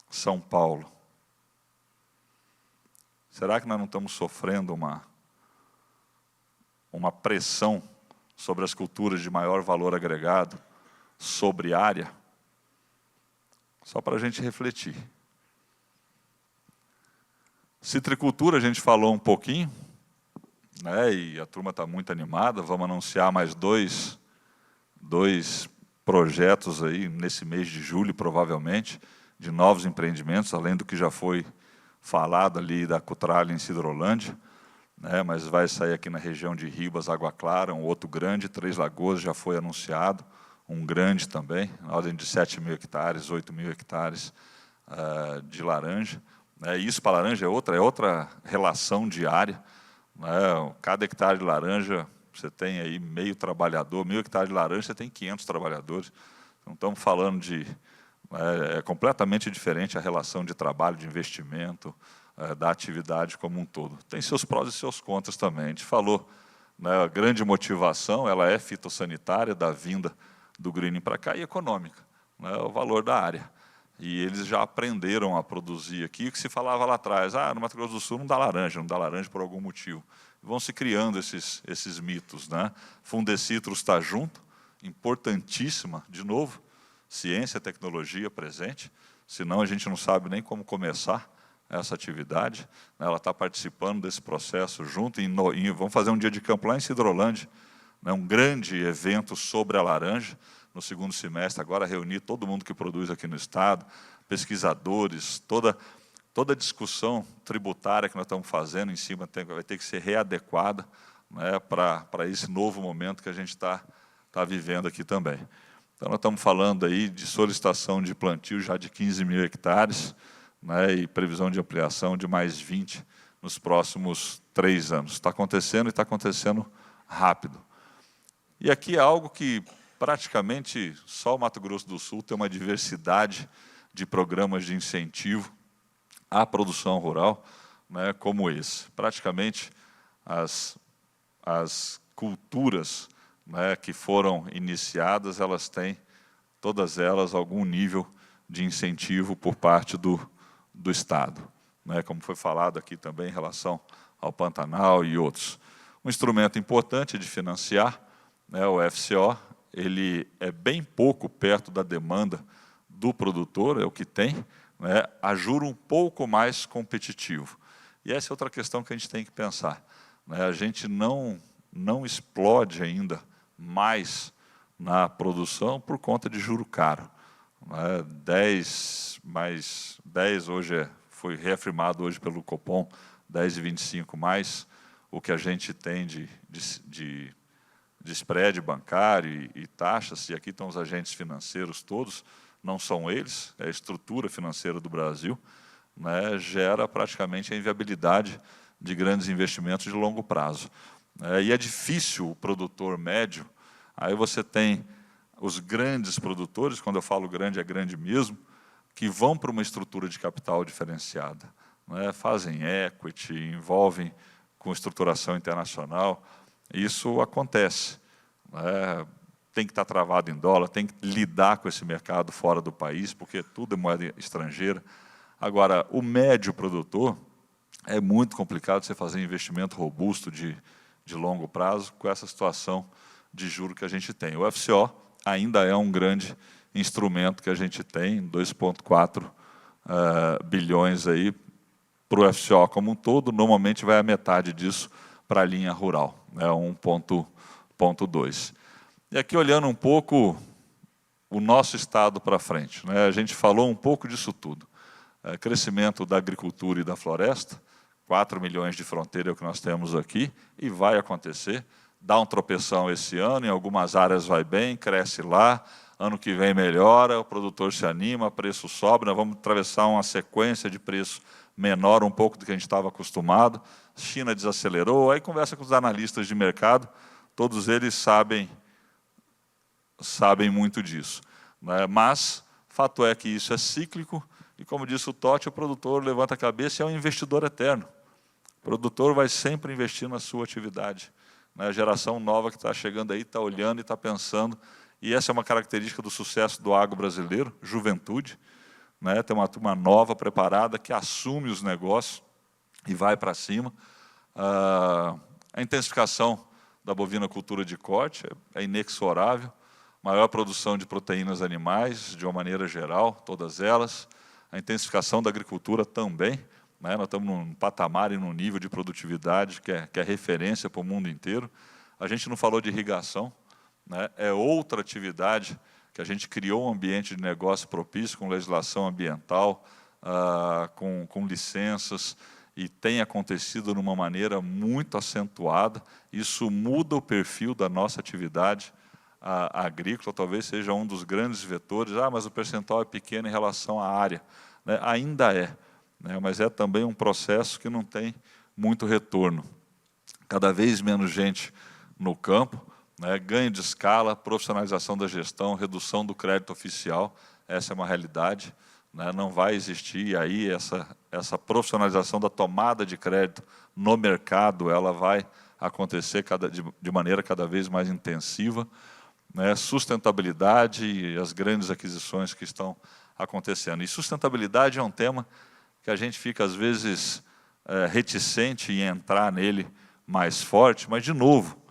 São Paulo. Será que nós não estamos sofrendo uma pressão sobre as culturas de maior valor agregado, sobre área? Só para a gente refletir. Citricultura a gente falou um pouquinho, né, e a turma está muito animada. Vamos anunciar mais dois projetos aí nesse mês de julho, provavelmente, de novos empreendimentos, além do que já foi falado ali da Cutralha em Sidrolândia, né, mas vai sair aqui na região de Ribas, Água Clara, um outro grande, Três Lagoas já foi anunciado, um grande também, na ordem de 7.000 hectares, 8.000 hectares de laranja. Né, isso para laranja é outra relação diária. Né, cada hectare de laranja, você tem aí meio trabalhador, 1.000 hectares de laranja, você tem 500 trabalhadores. Não estamos falando de... É completamente diferente a relação de trabalho, de investimento, da atividade como um todo. Tem seus prós e seus contras também. A gente falou, né, a grande motivação ela é fitossanitária, da vinda do greening para cá, e econômica, né, o valor da área. E eles já aprenderam a produzir aqui, o que se falava lá atrás, no Mato Grosso do Sul não dá laranja por algum motivo. Vão se criando esses mitos. Né? Fundecitrus está junto, importantíssima, de novo, ciência, tecnologia presente, senão a gente não sabe nem como começar essa atividade. Ela está participando desse processo junto, e vamos fazer um dia de campo lá em Sidrolândia, né, um grande evento sobre a laranja, no segundo semestre, agora reunir todo mundo que produz aqui no Estado, pesquisadores, toda a discussão tributária que nós estamos fazendo em cima vai ter que ser readequada, né, para esse novo momento que a gente está vivendo aqui também. Então, nós estamos falando aí de solicitação de plantio já de 15.000 hectares, né, e previsão de ampliação de mais 20 nos próximos 3 anos. Está acontecendo e está acontecendo rápido. E aqui é algo que praticamente só o Mato Grosso do Sul tem uma diversidade de programas de incentivo à produção rural, né, como esse. Praticamente as culturas, né, que foram iniciadas, elas têm, todas elas, algum nível de incentivo por parte do Estado. Né, como foi falado aqui também em relação ao Pantanal e outros. Um instrumento importante de financiar, né, o FCO, ele é bem pouco perto da demanda do produtor, é o que tem, né, a juro um pouco mais competitivo. E essa é outra questão que a gente tem que pensar. Né, a gente não explode ainda mais na produção por conta de juro caro. Né, 10 mais 10 hoje foi reafirmado hoje pelo Copom, 10,25 mais o que a gente tem de spread bancário e taxas, e aqui estão os agentes financeiros todos, não são eles, é a estrutura financeira do Brasil, né, gera praticamente a inviabilidade de grandes investimentos de longo prazo. E é difícil o produtor médio, aí você tem os grandes produtores, quando eu falo grande, é grande mesmo, que vão para uma estrutura de capital diferenciada. Né, fazem equity, envolvem com estruturação internacional, isso acontece. Né, tem que estar travado em dólar, tem que lidar com esse mercado fora do país, porque tudo é moeda estrangeira. Agora, o médio produtor, é muito complicado você fazer investimento robusto de longo prazo com essa situação de juro que a gente tem. O FCO ainda é um grande instrumento que a gente tem, 2,4 bilhões aí para o FCO como um todo, normalmente vai a metade disso para a linha rural, né, 1,2. E aqui olhando um pouco o nosso estado para frente, né, a gente falou um pouco disso tudo. Crescimento da agricultura e da floresta, 4 milhões de fronteira é o que nós temos aqui, e vai acontecer. Dá um tropeção esse ano, em algumas áreas vai bem, cresce lá, ano que vem melhora, o produtor se anima, preço sobe, nós vamos atravessar uma sequência de preço menor um pouco do que a gente estava acostumado, China desacelerou, aí conversa com os analistas de mercado, todos eles sabem muito disso. Né? Mas, fato é que isso é cíclico, e como disse o Totti, o produtor levanta a cabeça e é um investidor eterno. O produtor vai sempre investir na sua atividade. Né? A geração nova que está chegando aí está olhando e está pensando, e essa é uma característica do sucesso do agro brasileiro, juventude. Né? Tem uma turma nova, preparada, que assume os negócios e vai para cima. A intensificação da bovinocultura de corte é inexorável, maior produção de proteínas animais, de uma maneira geral, todas elas. A intensificação da agricultura também, né? Nós estamos num patamar e num nível de produtividade que é referência para o mundo inteiro. A gente não falou de irrigação, né? É outra atividade que a gente criou um ambiente de negócio propício, com legislação ambiental, com licenças, e tem acontecido de uma maneira muito acentuada. Isso muda o perfil da nossa atividade agrícola, talvez seja um dos grandes vetores. Mas o percentual é pequeno em relação à área, né? Ainda é, né? Mas é também um processo que não tem muito retorno. Cada vez menos gente no campo, né? Ganho de escala, profissionalização da gestão, redução do crédito oficial, essa é uma realidade, né? Não vai existir aí essa profissionalização da tomada de crédito no mercado, ela vai acontecer de maneira cada vez mais intensiva, né? Sustentabilidade e as grandes aquisições que estão acontecendo. E sustentabilidade é um tema que a gente fica, às vezes, reticente em entrar nele mais forte, mas, de novo,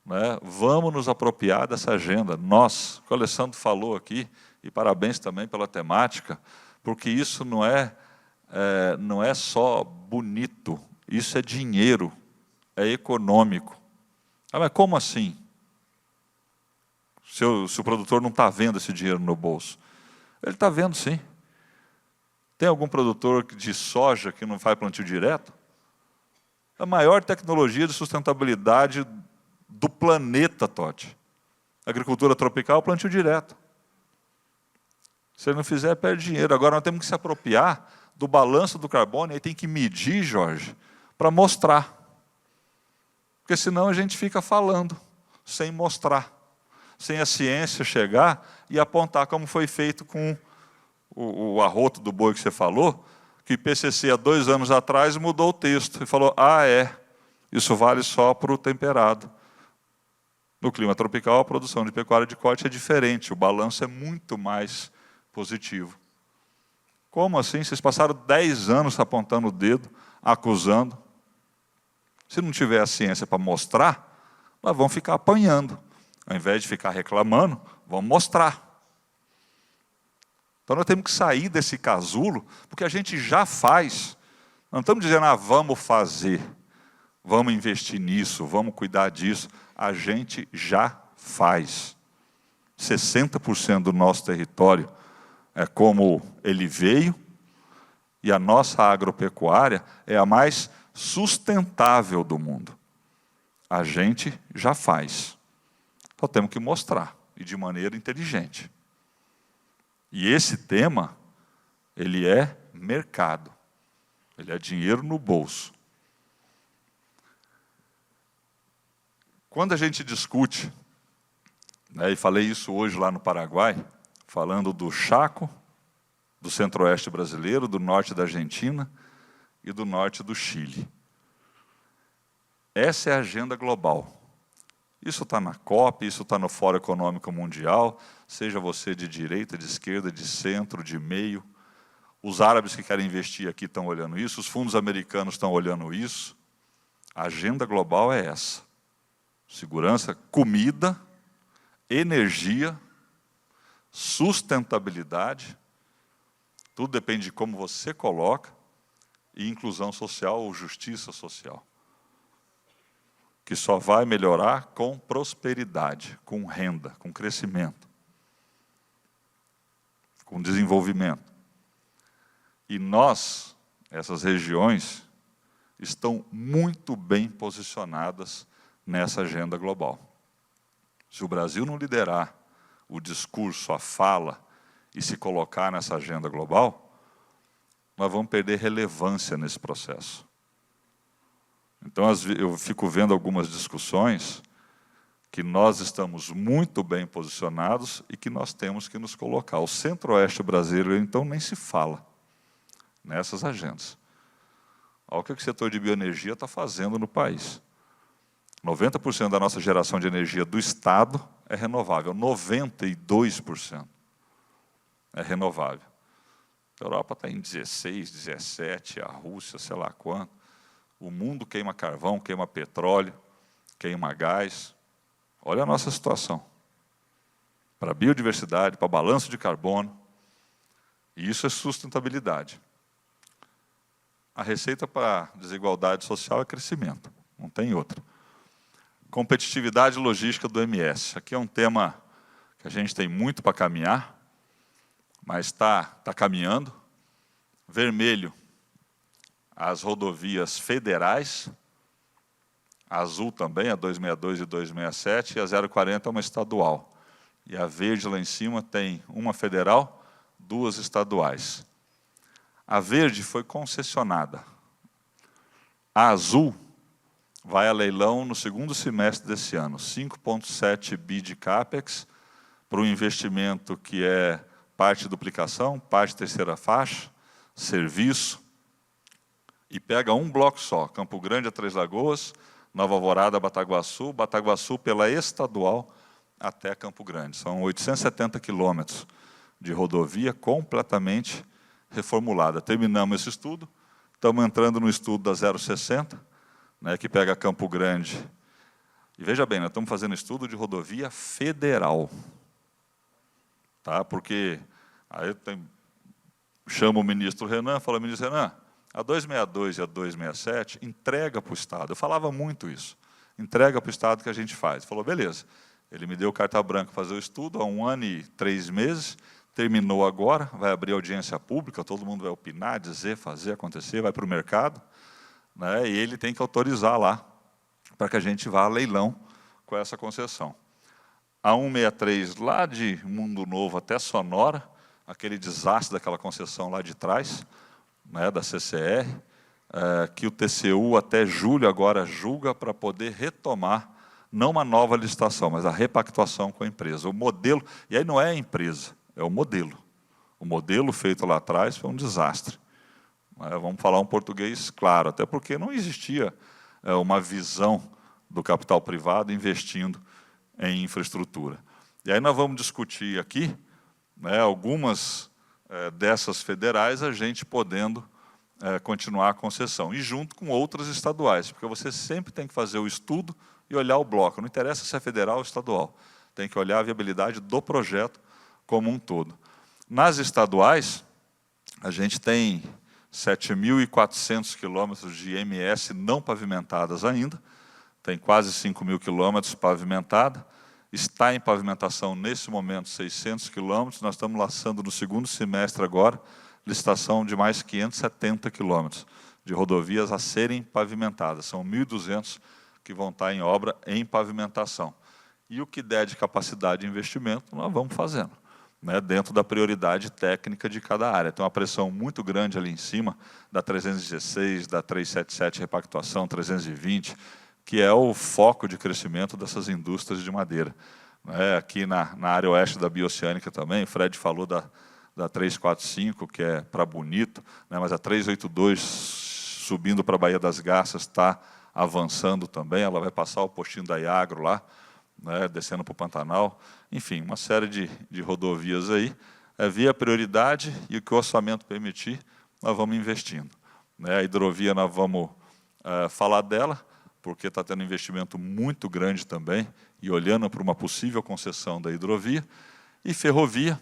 né, vamos nos apropriar dessa agenda. Nós, o Alessandro falou aqui, e parabéns também pela temática, porque isso não é só bonito, isso é dinheiro, é econômico. Mas como assim? Se o produtor não está vendo esse dinheiro no bolso? Ele está vendo, sim. Tem algum produtor de soja que não faz plantio direto? A maior tecnologia de sustentabilidade do planeta, Totti. Agricultura tropical, plantio direto. Se ele não fizer, perde dinheiro. Agora nós temos que se apropriar do balanço do carbono, e aí tem que medir, Jorge, para mostrar. Porque senão a gente fica falando, sem mostrar, sem a ciência chegar e apontar, como foi feito com o arroto do boi que você falou, que o IPCC há 2 anos atrás mudou o texto e falou, isso vale só para o temperado. No clima tropical, a produção de pecuária de corte é diferente, o balanço é muito mais positivo. Como assim? Vocês passaram 10 anos apontando o dedo, acusando. Se não tiver a ciência para mostrar, nós vamos ficar apanhando. Ao invés de ficar reclamando, vamos mostrar. Então nós temos que sair desse casulo, porque a gente já faz. Não estamos dizendo, vamos fazer, vamos investir nisso, vamos cuidar disso. A gente já faz. 60% do nosso território é como ele veio, e a nossa agropecuária é a mais sustentável do mundo. A gente já faz. Só temos que mostrar, e de maneira inteligente. E esse tema, ele é mercado. Ele é dinheiro no bolso. Quando a gente discute, né, e falei isso hoje lá no Paraguai, falando do Chaco, do centro-oeste brasileiro, do norte da Argentina e do norte do Chile. Essa é a agenda global. Isso está na COP, isso está no Fórum Econômico Mundial, seja você de direita, de esquerda, de centro, de meio. Os árabes que querem investir aqui estão olhando isso, os fundos americanos estão olhando isso. A agenda global é essa. Segurança, comida, energia, sustentabilidade, tudo depende de como você coloca, e inclusão social ou justiça social, que só vai melhorar com prosperidade, com renda, com crescimento, com desenvolvimento. E nós, essas regiões, estão muito bem posicionadas nessa agenda global. Se o Brasil não liderar o discurso, a fala, e se colocar nessa agenda global, nós vamos perder relevância nesse processo. Então, eu fico vendo algumas discussões que nós estamos muito bem posicionados e que nós temos que nos colocar. O centro-oeste brasileiro, então, nem se fala nessas agendas. Olha o que o setor de bioenergia está fazendo no país. 90% da nossa geração de energia do Estado é renovável, 92% é renovável. A Europa está em 16, 17, a Rússia, sei lá quanto. O mundo queima carvão, queima petróleo, queima gás. Olha a nossa situação. Para a biodiversidade, para balanço de carbono. E isso é sustentabilidade. A receita para desigualdade social é crescimento, não tem outra. Competitividade logística do MS. Aqui é um tema que a gente tem muito para caminhar, mas está caminhando. Vermelho, as rodovias federais. Azul também, a 262 e 267, e a 040 é uma estadual. E a verde lá em cima tem uma federal, 2 estaduais. A verde foi concessionada. A azul vai a leilão no segundo semestre desse ano. 5,7 bi de CAPEX para um investimento que é parte de duplicação, parte de terceira faixa, serviço, e pega um bloco só, Campo Grande a Três Lagoas, Nova Alvorada, Bataguaçu pela estadual até Campo Grande. São 870 quilômetros de rodovia completamente reformulada. Terminamos esse estudo, estamos entrando no estudo da 060, né, que pega Campo Grande. E veja bem, nós estamos fazendo estudo de rodovia federal. Tá? Porque aí chamo o ministro Renan e falo, ministro Renan, a 262 e a 267 entrega para o Estado. Eu falava muito isso. Entrega para o Estado que a gente faz. Ele falou, beleza. Ele me deu carta branca para fazer o estudo há 1 ano e 3 meses. Terminou agora, vai abrir audiência pública, todo mundo vai opinar, dizer, fazer, acontecer, vai para o mercado, né, e ele tem que autorizar lá, para que a gente vá a leilão com essa concessão. A 163, lá de Mundo Novo até Sonora, aquele desastre daquela concessão lá de trás, né, da CCR, que o TCU até julho agora julga para poder retomar, não uma nova licitação, mas a repactuação com a empresa. O modelo, e aí não é a empresa, é o modelo. O modelo feito lá atrás foi um desastre. Vamos falar um português claro, até porque não existia uma visão do capital privado investindo em infraestrutura. E aí nós vamos discutir aqui, né, algumas dessas federais, a gente podendo continuar a concessão, e junto com outras estaduais, porque você sempre tem que fazer o estudo e olhar o bloco, não interessa se é federal ou estadual, tem que olhar a viabilidade do projeto como um todo. Nas estaduais, a gente tem 7.400 quilômetros de MS não pavimentadas ainda, tem quase 5.000 quilômetros pavimentada, está em pavimentação nesse momento 600 quilômetros, nós estamos lançando no segundo semestre agora, licitação de mais 570 quilômetros de rodovias a serem pavimentadas, são 1.200 que vão estar em obra em pavimentação. E o que der de capacidade de investimento, nós vamos fazendo, né, dentro da prioridade técnica de cada área. Tem uma pressão muito grande ali em cima, da 316, da 377 repactuação, 320, que é o foco de crescimento dessas indústrias de madeira. Aqui na área oeste da Bioceânica também, o Fred falou da 345, que é para Bonito, né, mas a 382, subindo para a Baía das Garças, está avançando também, ela vai passar o postinho da Iagro lá, né, descendo para o Pantanal, enfim, uma série de rodovias aí, via prioridade e o que o orçamento permitir, nós vamos investindo. Né, a hidrovia nós vamos falar dela, porque está tendo um investimento muito grande também, e olhando para uma possível concessão da hidrovia, e ferrovia,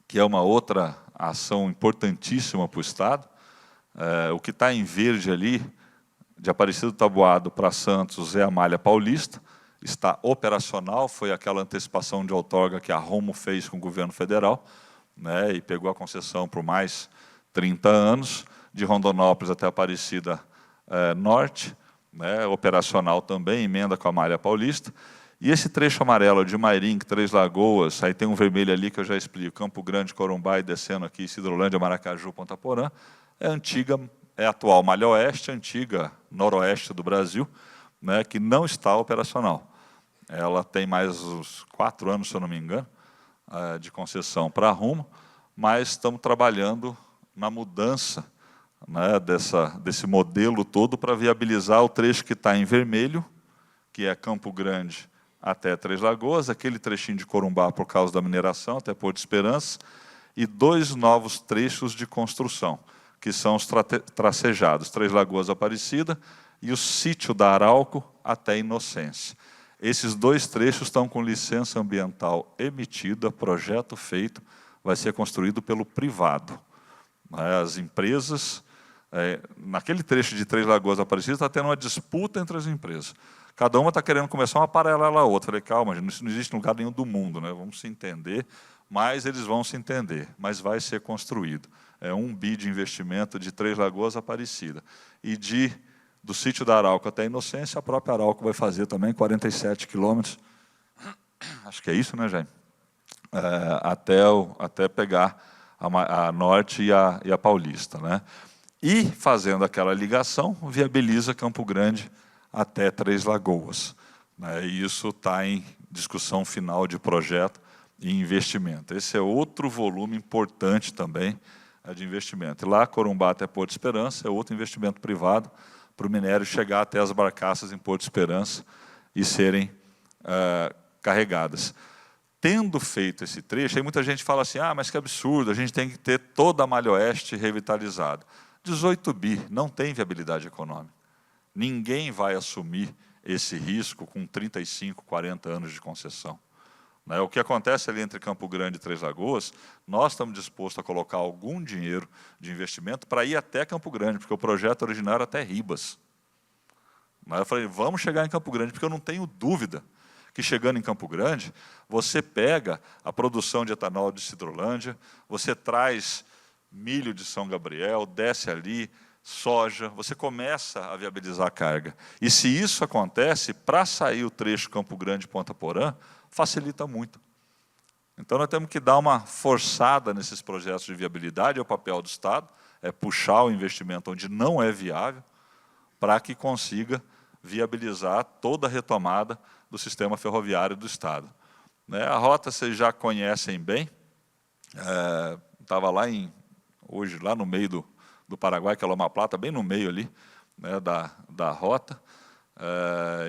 que é uma outra ação importantíssima para o Estado. O que está em verde ali, de Aparecido Taboado para Santos, é a malha paulista, está operacional, foi aquela antecipação de outorga que a Rumo fez com o governo federal, né, e pegou a concessão por mais 30 anos, de Rondonópolis até Aparecida Norte, né, operacional também, emenda com a malha paulista. E esse trecho amarelo de Mairim, Três Lagoas, aí tem um vermelho ali que eu já explico, Campo Grande, Corumbá e descendo aqui, Cidrolândia, Maracaju, Ponta Porã, é antiga, é atual Malha Oeste, antiga noroeste do Brasil, né, que não está operacional. Ela tem mais uns 4 anos, se eu não me engano, de concessão para a Rumo, mas estamos trabalhando na mudança, né, desse modelo todo para viabilizar o trecho que está em vermelho, que é Campo Grande até Três Lagoas, aquele trechinho de Corumbá por causa da mineração, até Porto Esperança, e 2 novos trechos de construção, que são os tracejados, Três Lagoas Aparecida e o sítio da Arauco até Inocência. Esses 2 trechos estão com licença ambiental emitida, projeto feito, vai ser construído pelo privado. As empresas naquele trecho de Três Lagoas Aparecida está tendo uma disputa entre as empresas. Cada uma está querendo começar uma paralela à outra. Falei, calma, gente, isso não existe em lugar nenhum do mundo, né? Vamos se entender, mas eles vão se entender, mas vai ser construído. É 1 bi de investimento de Três Lagoas Aparecida. E do sítio da Arauco até a Inocência, a própria Arauco vai fazer também 47 quilômetros. Acho que é isso, né, Jaime? Até pegar a Norte e a Paulista, né? E, fazendo aquela ligação, viabiliza Campo Grande até Três Lagoas, né? E isso está em discussão final de projeto e investimento. Esse é outro volume importante também de investimento. E lá, Corumbá até Porto Esperança, é outro investimento privado para o minério chegar até as barcaças em Porto Esperança e serem carregadas. Tendo feito esse trecho, aí muita gente fala assim, mas que absurdo, a gente tem que ter toda a Malha Oeste revitalizada. 18 bi, não tem viabilidade econômica. Ninguém vai assumir esse risco com 35, 40 anos de concessão. Né? O que acontece ali entre Campo Grande e Três Lagoas, nós estamos dispostos a colocar algum dinheiro de investimento para ir até Campo Grande, porque o projeto original era até Ribas. Mas eu falei, vamos chegar em Campo Grande, porque eu não tenho dúvida que chegando em Campo Grande, você pega a produção de etanol de Sidrolândia, você traz milho de São Gabriel, desce ali, soja, você começa a viabilizar a carga. E se isso acontece, para sair o trecho Campo Grande-Ponta Porã, facilita muito. Então, nós temos que dar uma forçada nesses projetos de viabilidade, é o papel do Estado, é puxar o investimento onde não é viável, para que consiga viabilizar toda a retomada do sistema ferroviário do Estado. A rota vocês já conhecem bem, estava hoje lá no meio do Paraguai, que é Loma Plata, bem no meio ali, né, da rota,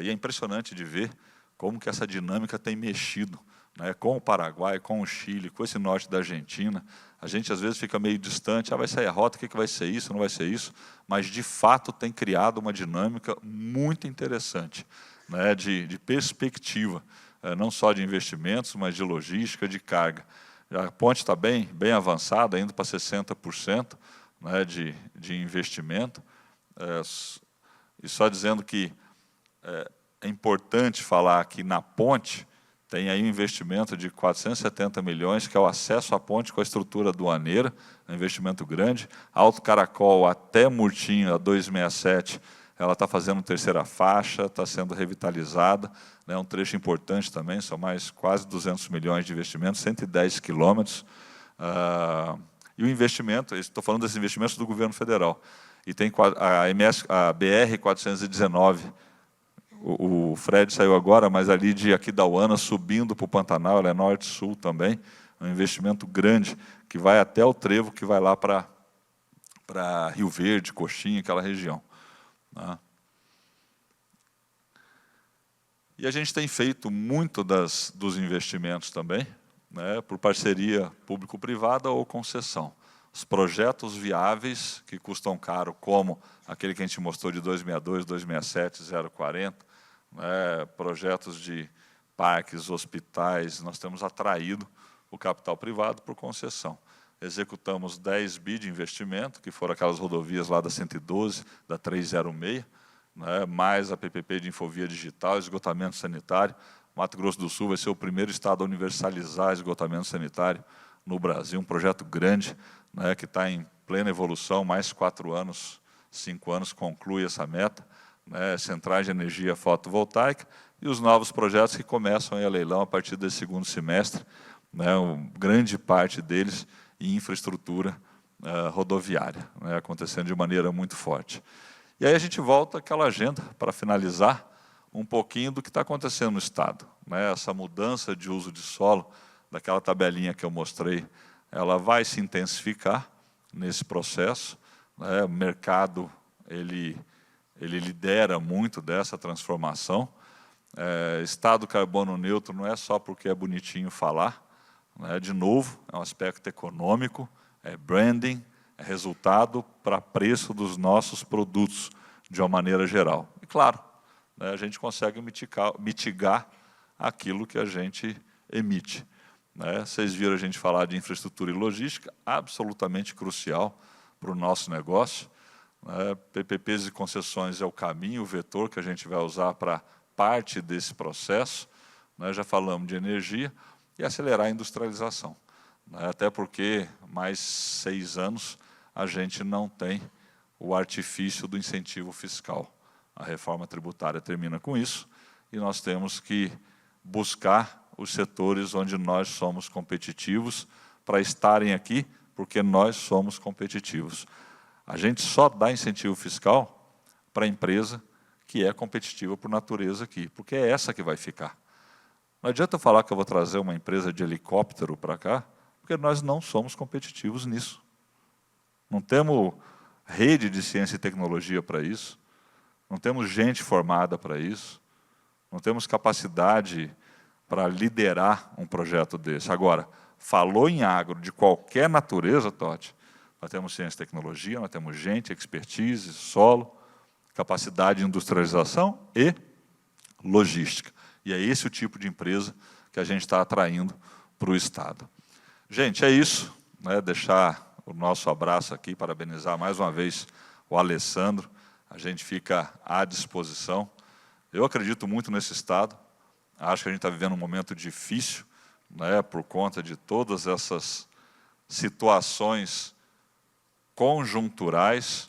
e é impressionante de ver como que essa dinâmica tem mexido, né, com o Paraguai, com o Chile, com esse norte da Argentina. A gente às vezes fica meio distante, vai sair a rota, o que vai ser isso, não vai ser isso, mas de fato tem criado uma dinâmica muito interessante, né, de perspectiva, não só de investimentos, mas de logística, de carga. A ponte está bem avançada, indo para 60%, né, de investimento, e só dizendo que é importante falar que na ponte tem aí um investimento de 470 milhões, que é o acesso à ponte com a estrutura aduaneira, um investimento grande. Alto Caracol até Murtinho, a 267, ela está fazendo terceira faixa, está sendo revitalizada, né, um trecho importante também, são mais quase 200 milhões de investimento, 110 quilômetros. E o investimento, estou falando desses investimentos do governo federal, e tem a BR-419, o Fred saiu agora, mas ali de Aquidauana, subindo para o Pantanal, ela é norte-sul também, um investimento grande, que vai até o trevo, que vai lá para Rio Verde, Coxinha, aquela região. Né? E a gente tem feito muito dos investimentos também, né, por parceria público-privada ou concessão. Os projetos viáveis, que custam caro, como aquele que a gente mostrou de 262, 267, 040, né, projetos de parques, hospitais, nós temos atraído o capital privado por concessão. Executamos 10 bi de investimento, que foram aquelas rodovias lá da 112, da 306, né, mais a PPP de Infovia Digital, esgotamento sanitário. Mato Grosso do Sul vai ser o primeiro estado a universalizar esgotamento sanitário no Brasil, um projeto grande, né, que está em plena evolução, mais 4 anos, 5 anos conclui essa meta, né, centrais de energia fotovoltaica, e os novos projetos que começam a leilão a partir desse segundo semestre, né, grande parte deles em infraestrutura rodoviária, né, acontecendo de maneira muito forte. E aí a gente volta àquela agenda, para finalizar, um pouquinho do que está acontecendo no Estado. Né, essa mudança de uso de solo, daquela tabelinha que eu mostrei, ela vai se intensificar nesse processo. Né, o mercado, ele lidera muito dessa transformação. Estado carbono neutro não é só porque é bonitinho falar, né, de novo, é um aspecto econômico, é branding, é resultado para preço dos nossos produtos, de uma maneira geral. E, claro, né, a gente consegue mitigar aquilo que a gente emite. Né? Vocês viram a gente falar de infraestrutura e logística, absolutamente crucial para o nosso negócio. PPPs e concessões é o caminho, o vetor que a gente vai usar para parte desse processo. Já falamos de energia e acelerar a industrialização. Até porque, mais 6 anos, a gente não tem o artifício do incentivo fiscal. A reforma tributária termina com isso e nós temos que buscar os setores onde nós somos competitivos para estarem aqui, porque nós somos competitivos. A gente só dá incentivo fiscal para a empresa que é competitiva por natureza aqui, porque é essa que vai ficar. Não adianta eu falar que eu vou trazer uma empresa de helicóptero para cá, porque nós não somos competitivos nisso. Não temos rede de ciência e tecnologia para isso, não temos gente formada para isso, não temos capacidade para liderar um projeto desse. Agora, falou em agro de qualquer natureza, Totti, nós temos ciência e tecnologia, nós temos gente, expertise, solo, capacidade de industrialização e logística. E é esse o tipo de empresa que a gente está atraindo para o Estado. Gente, é isso. Deixar o nosso abraço aqui, parabenizar mais uma vez o Alessandro. A gente fica à disposição. Eu acredito muito nesse Estado. Acho que a gente está vivendo um momento difícil, por conta de todas essas situações conjunturais.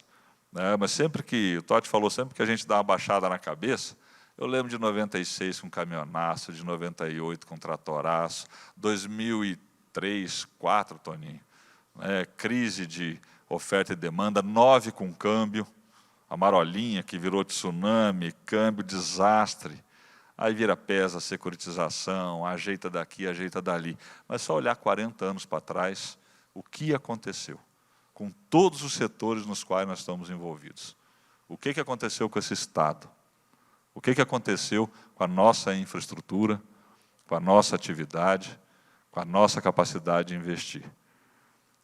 Mas sempre que, o Totti falou, sempre que a gente dá uma baixada na cabeça, eu lembro de 96 com caminhonaço, de 98 com tratoraço, 2003, 2004, Toninho, crise de oferta e demanda, 9 com câmbio, a marolinha que virou tsunami, câmbio, desastre, aí vira pesa, securitização, ajeita daqui, ajeita dali. Mas só olhar 40 anos para trás, o que aconteceu com todos os setores nos quais nós estamos envolvidos. O que aconteceu com esse Estado? O que aconteceu com a nossa infraestrutura, com a nossa atividade, com a nossa capacidade de investir?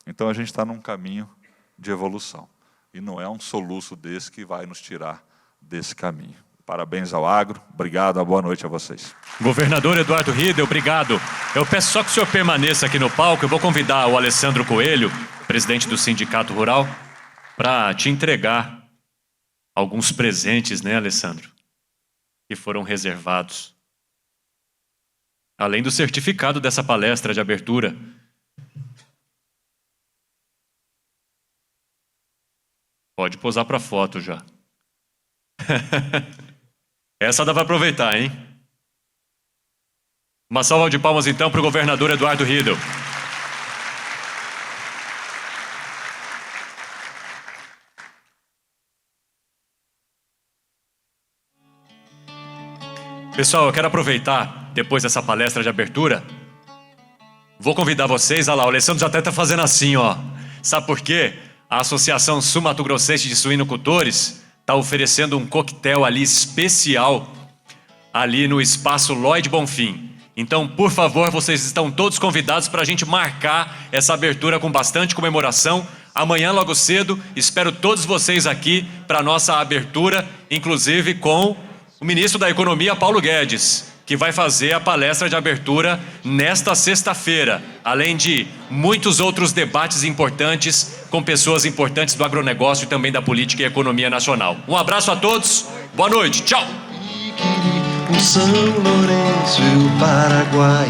Então, a gente está num caminho de evolução. E não é um soluço desse que vai nos tirar desse caminho. Parabéns ao agro. Obrigado, uma boa noite a vocês. Governador Eduardo Riedel, obrigado. Eu peço só que o senhor permaneça aqui no palco. Eu vou convidar o Alessandro Coelho, presidente do Sindicato Rural, para te entregar alguns presentes, Alessandro? Que foram reservados. Além do certificado dessa palestra de abertura. Pode posar para foto já. Essa dá para aproveitar, hein? Uma salva de palmas, então, para o governador Eduardo Riedel. Pessoal, eu quero aproveitar, depois dessa palestra de abertura, vou convidar vocês, olha lá, o Alessandro já até está fazendo assim, ó. Sabe por quê? A Associação Sul-Mato-Grossense de Suinocultores está oferecendo um coquetel ali especial, ali no Espaço Lloyd Bonfim. Então, por favor, vocês estão todos convidados para a gente marcar essa abertura com bastante comemoração. Amanhã, logo cedo, espero todos vocês aqui para a nossa abertura, inclusive com o ministro da Economia, Paulo Guedes, que vai fazer a palestra de abertura nesta sexta-feira, além de muitos outros debates importantes com pessoas importantes do agronegócio e também da política e economia nacional. Um abraço a todos, boa noite, tchau! O São Lourenço e o Paraguai